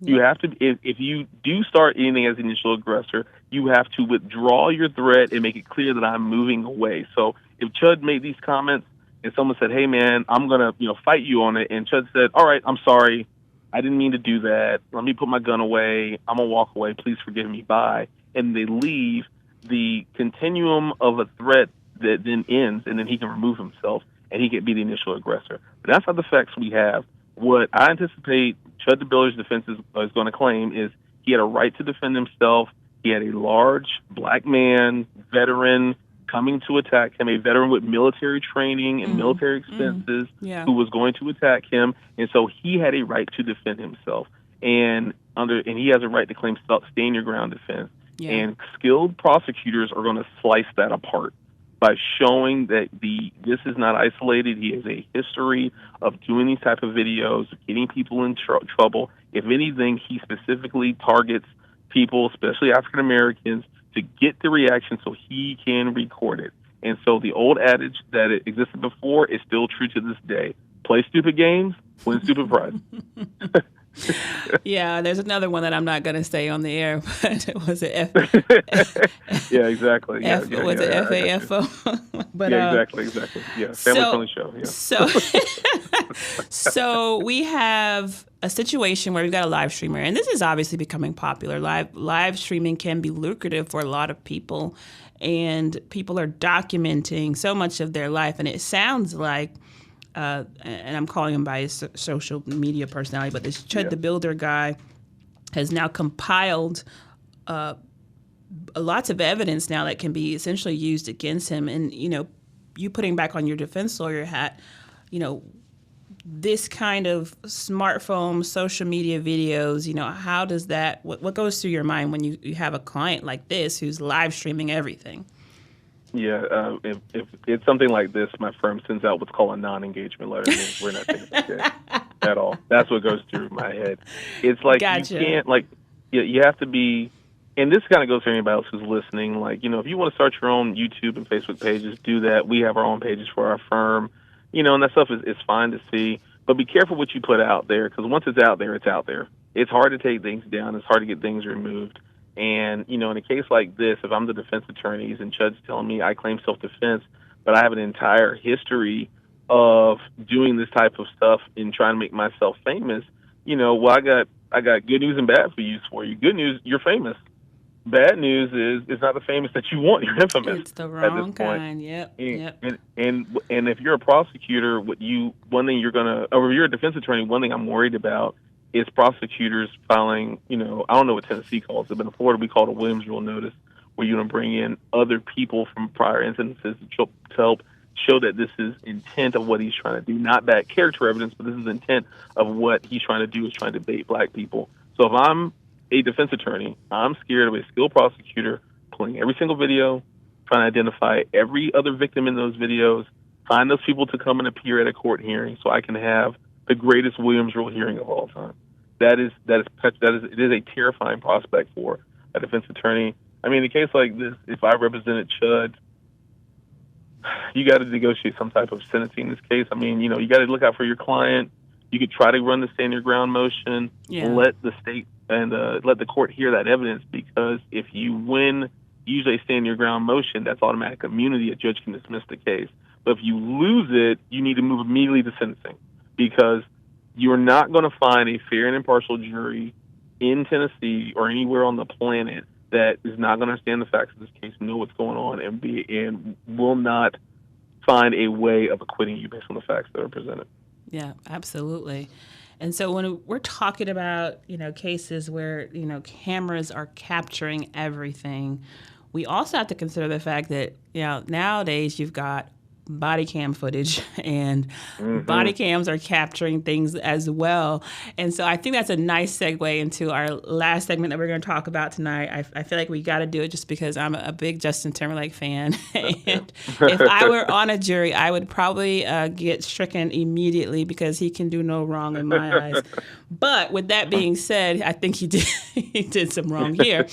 You have to, if you do start anything as the initial aggressor, you have to withdraw your threat and make it clear that I'm moving away. So if Chud made these comments and someone said, hey man, I'm going to fight you on it, and Chud said, all right, I'm sorry, I didn't mean to do that. Let me put my gun away. I'm going to walk away. Please forgive me. Bye. And they leave, the continuum of a threat that then ends, and then he can remove himself and he can be the initial aggressor. But that's not the facts we have. What I anticipate Chud the Builder's defense is going to claim is he had a right to defend himself. He had a large black man, veteran, coming to attack him, a veteran with military training and military expenses who was going to attack him. And so he had a right to defend himself. And he has a right to claim stand your ground defense. Yeah. And skilled prosecutors are going to slice that apart by showing that this is not isolated. He has a history of doing these type of videos, getting people in trouble. If anything, he specifically targets people, especially African Americans, to get the reaction so he can record it. And so the old adage that it existed before is still true to this day. Play stupid games, win stupid prizes. Yeah, there's another one that I'm not going to say on the air, but was it Yeah, exactly. Was it FAFO? But, exactly. Yeah, family-friendly show. Yeah. So we have a situation where we've got a live streamer, and this is obviously becoming popular. Live streaming can be lucrative for a lot of people, and people are documenting so much of their life, and it sounds like and I'm calling him by his social media personality, but this Chud the Builder guy has now compiled lots of evidence now that can be essentially used against him. And, you putting back on your defense lawyer hat, this kind of smartphone, social media videos, how does that, what goes through your mind when you have a client like this who's live streaming everything? Yeah, if it's something like this, my firm sends out what's called a non-engagement letter. We're not taking it. at all. That's what goes through my head. It's like Gotcha. You can't, like, you have to be, and this kind of goes for anybody else who's listening. Like, if you want to start your own YouTube and Facebook pages, do that. We have our own pages for our firm, and that stuff is fine to see. But be careful what you put out there, because once it's out there, it's out there. It's hard to take things down. It's hard to get things removed. And, in a case like this, if I'm the defense attorneys and judge telling me I claim self-defense, but I have an entire history of doing this type of stuff and trying to make myself famous, well, I got good news and bad news for you. Good news, you're famous. Bad news is it's not the famous that you want. You're infamous. It's the wrong kind. Yep. And if you're a prosecutor, or if you're a defense attorney, one thing I'm worried about is prosecutors filing, I don't know what Tennessee calls it, but in Florida we call it a Williams Rule notice, where you don't bring in other people from prior incidences to help show that this is intent of what he's trying to do, not bad character evidence, but this is intent of what he's trying to do, is trying to bait black people. So if I'm a defense attorney, I'm scared of a skilled prosecutor pulling every single video, trying to identify every other victim in those videos, find those people to come and appear at a court hearing so I can have the greatest Williams Rule hearing of all time. It is a terrifying prospect for a defense attorney. I mean, in a case like this, if I represented Chud, you got to negotiate some type of sentencing in this case. I mean, you got to look out for your client. You could try to run the stand your ground motion, let the state and let the court hear that evidence, because if you win, usually a stand your ground motion, that's automatic immunity. A judge can dismiss the case. But if you lose it, you need to move immediately to sentencing, because you're not going to find a fair and impartial jury in Tennessee or anywhere on the planet that is not going to understand the facts of this case, know what's going on, and will not find a way of acquitting you based on the facts that are presented. Yeah, absolutely. And so when we're talking about, cases where, cameras are capturing everything, we also have to consider the fact that, nowadays you've got body cam footage, and body cams are capturing things as well. And so I think that's a nice segue into our last segment that we're going to talk about tonight. I feel like we got to do it just because I'm a big Justin Timberlake fan. And if I were on a jury, I would probably get stricken immediately because he can do no wrong in my eyes. But with that being said, I think he did some wrong here.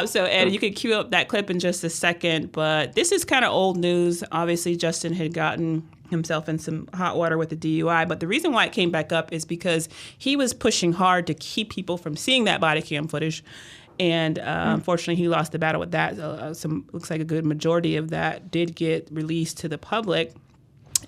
So Ed, you could cue up that clip in just a second. But this is kind of old news. Obviously, Justin had gotten himself in some hot water with the DUI. But the reason why it came back up is because he was pushing hard to keep people from seeing that body cam footage. And unfortunately, he lost the battle with that. Looks like a good majority of that did get released to the public.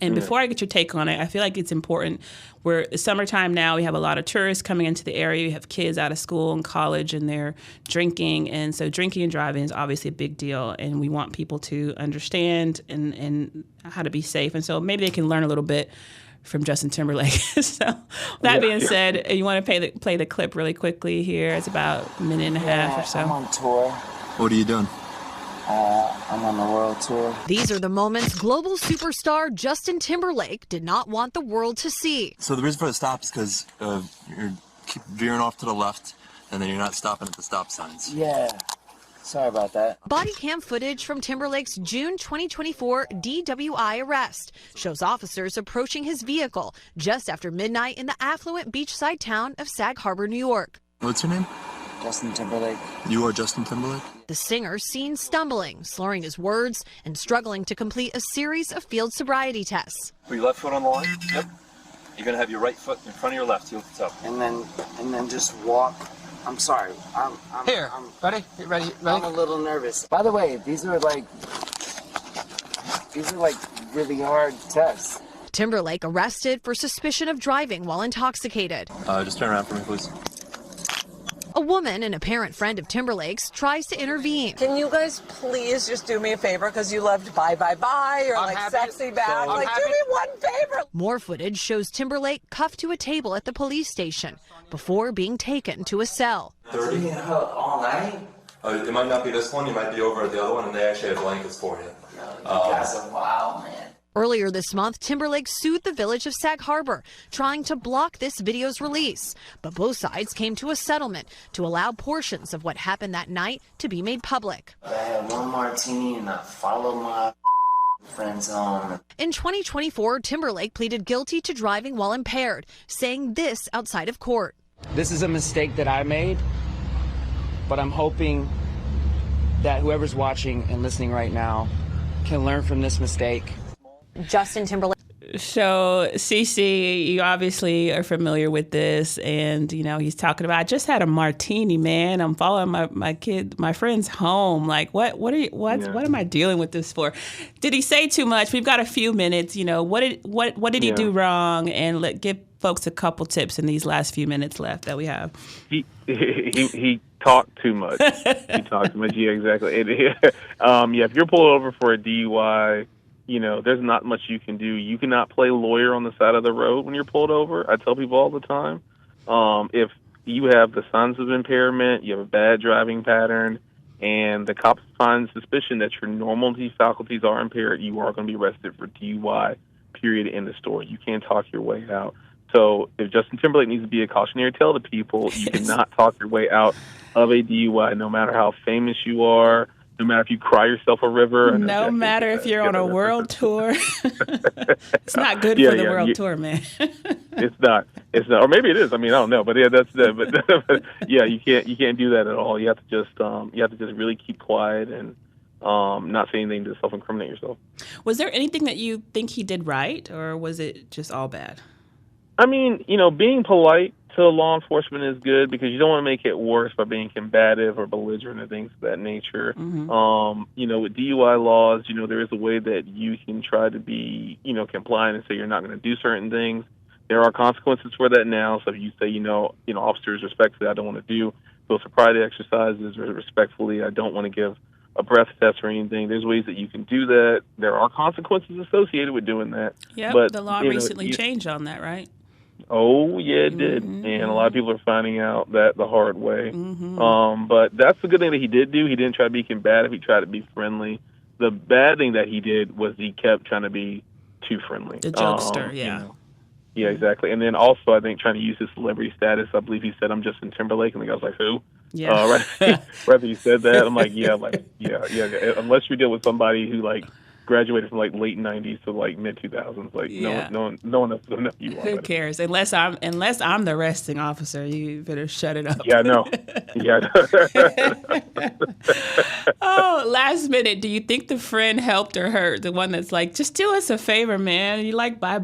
And before I get your take on it, I feel like it's important. It's summertime now. We have a lot of tourists coming into the area. We have kids out of school and college, and they're drinking. And so drinking and driving is obviously a big deal. And we want people to understand and how to be safe. And so maybe they can learn a little bit from Justin Timberlake. So that being said, you want to play the clip really quickly here. It's about a minute and a half or so. I'm on tour. What are you doing? I'm on the world tour. These are the moments global superstar Justin Timberlake did not want the world to see. So the reason for the stop is because you're keep veering off to the left, and then you're not stopping at the stop signs. Yeah. Sorry about that. Body cam footage from Timberlake's June 2024 DWI arrest shows officers approaching his vehicle just after midnight in the affluent beachside town of Sag Harbor, New York. What's your name? Justin Timberlake. You are Justin Timberlake? The singer seen stumbling, slurring his words, and struggling to complete a series of field sobriety tests. Put your left foot on the line. Yep. You're gonna have your right foot in front of your left heel at the top. And then just walk. I'm sorry. Here. Ready? Ready? I'm a little nervous. By the way, these are like really hard tests. Timberlake arrested for suspicion of driving while intoxicated. Just turn around for me, please. A woman, an apparent friend of Timberlake's, tries to intervene. Can you guys please just do me a favor, because you loved Bye Bye Bye or like Sexy Back. Like, do me one favor. More footage shows Timberlake cuffed to a table at the police station before being taken to a cell. 30 all night? It might not be this one. You might be over at the other one, and they actually have blankets for you. Wow, man. Earlier this month, Timberlake sued the village of Sag Harbor, trying to block this video's release. But both sides came to a settlement to allow portions of what happened that night to be made public. I had one martini and I followed my Friend zone. In 2024, Timberlake pleaded guilty to driving while impaired, saying this outside of court. This is a mistake that I made, but I'm hoping that whoever's watching and listening right now can learn from this mistake. Justin Timberlake. So, Cece, you obviously are familiar with this, and he's talking about, I just had a martini, man. I'm following my friends home. Like, what am I dealing with this for? Did he say too much? We've got a few minutes. What did he do wrong? And give folks a couple tips in these last few minutes left that we have. He talked too much. He talked too much. Yeah, exactly. If you're pulled over for a DUI. There's not much you can do. You cannot play lawyer on the side of the road when you're pulled over. I tell people all the time, if you have the signs of impairment, you have a bad driving pattern, and the cops find suspicion that your normal faculties are impaired, you are going to be arrested for DUI, period, end of story. You can't talk your way out. So if Justin Timberlake needs to be a cautionary tale to people, you cannot talk your way out of a DUI, no matter how famous you are. No matter if you cry yourself a river. No matter if you're on a world tour. It's not good for the world tour, man. It's not. Or maybe it is. I don't know. But that's but you can't do that at all. You have to just really keep quiet and not say anything to self-incriminate yourself. Was there anything that you think he did right, or was it just all bad? Being polite to law enforcement is good because you don't want to make it worse by being combative or belligerent and things of that nature. Mm-hmm. With DUI laws, there is a way that you can try to be, compliant and say you're not going to do certain things. There are consequences for that now. So if you say, officers, respectfully, I don't want to do those sobriety exercises, or respectfully, I don't want to give a breath test or anything. There's ways that you can do that. There are consequences associated with doing that. Yeah, the law recently changed on that, right? Oh, yeah, it did. Mm-hmm. And a lot of people are finding out that the hard way. Mm-hmm. But that's the good thing that he did do. He didn't try to be combative. He tried to be friendly. The bad thing that he did was he kept trying to be too friendly. The jokester, yeah. Yeah, exactly. And then also, I think, trying to use his celebrity status. I believe he said, "I'm Justin Timberlake." And the guy was like, "Who?" Yeah. Right after he said that, I'm like, yeah. Unless you deal with somebody who, graduated from late 90s to mid 2000s. No one else will know you are. Who cares? Unless I'm the arresting officer, you better shut it up. Yeah, no. Yeah. Oh, last minute. Do you think the friend helped or hurt? The one that's like, just do us a favor, man. And you're like, bye.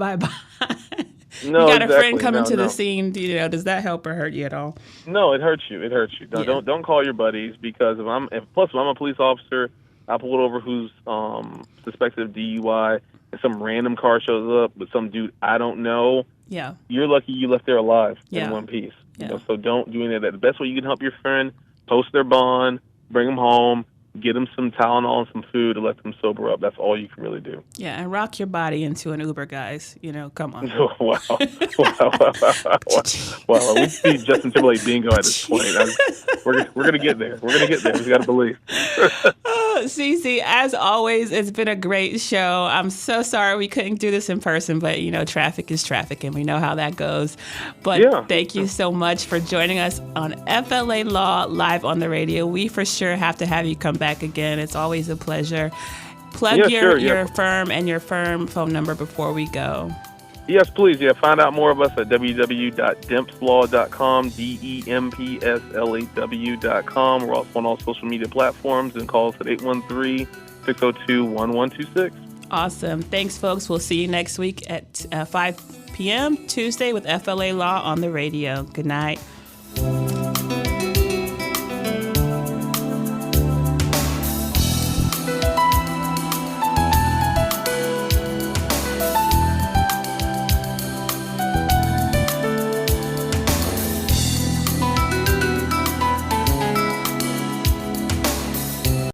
No, you got a friend coming to the scene. Does that help or hurt you at all? No, it hurts you. No, don't call your buddies because if I'm a police officer, I pull it over who's suspected of DUI, and some random car shows up with some dude I don't know. Yeah, you're lucky you left there alive in one piece. Yeah. So don't do any of that. The best way you can help your friend: post their bond, bring them home, get them some Tylenol and some food to let them sober up. That's all you can really do. Yeah, and rock your body into an Uber, guys. Come on. Wow. Well, we see Justin Timberlake bingo at this point. We're going to get there. We got to believe. Cece, as always, it's been a great show. I'm so sorry we couldn't do this in person, but, traffic is traffic, and we know how that goes. But Thank you so much for joining us on FLA Law Live on the Radio. We for sure have to have you come back again. It's always a pleasure. Plug your firm and your firm phone number before we go. Yes, please. Yeah, find out more of us at www.dempslaw.com, DEMPSLAW.com. We're also on all social media platforms, and call us at 813-602-1126. Awesome. Thanks, folks. We'll see you next week at 5 p.m. Tuesday with FLA Law on the Radio. Good night.